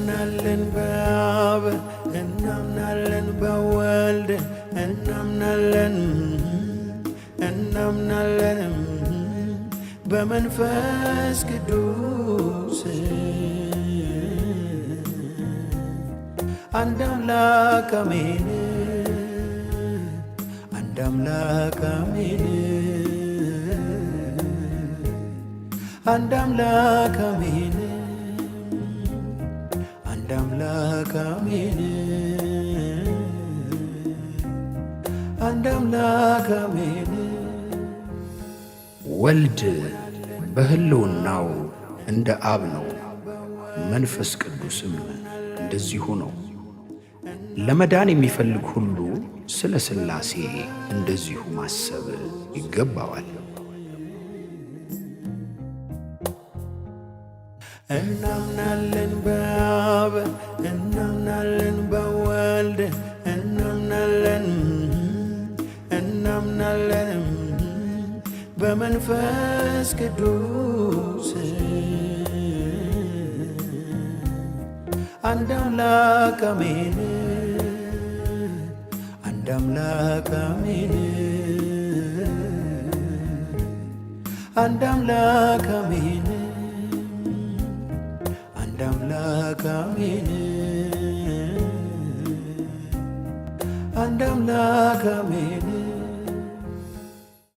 እናምናለን በአብ እናምናለን በወልድ እናምናለን በመንፈስ ቅዱስ አንድ አምላክ አሜን አንድ አምላክ አሜን አንድ አምላክ አሜን አንድ አምላክ አሜን አንድ አምላክ አሜን። ወልድ በሕልውናው እንደ አብ ነው፣ መንፈስ ቅዱስም እንደዚሁ ነው። ለመዳን የሚፈልግ ሁሉ ስለ ሥላሴ እንደዚሁ ማሰብ ይገባዋል። እናምናለን በአብ እናምናለን በወልድ እናምናለን በመንፈስ ቅዱስ አንድ አምላክ አሜን አንድ አምላክ አሜን አንድ አምላክ አሜን አንድ አምላክ አሜን አንድ አምላክ አሜን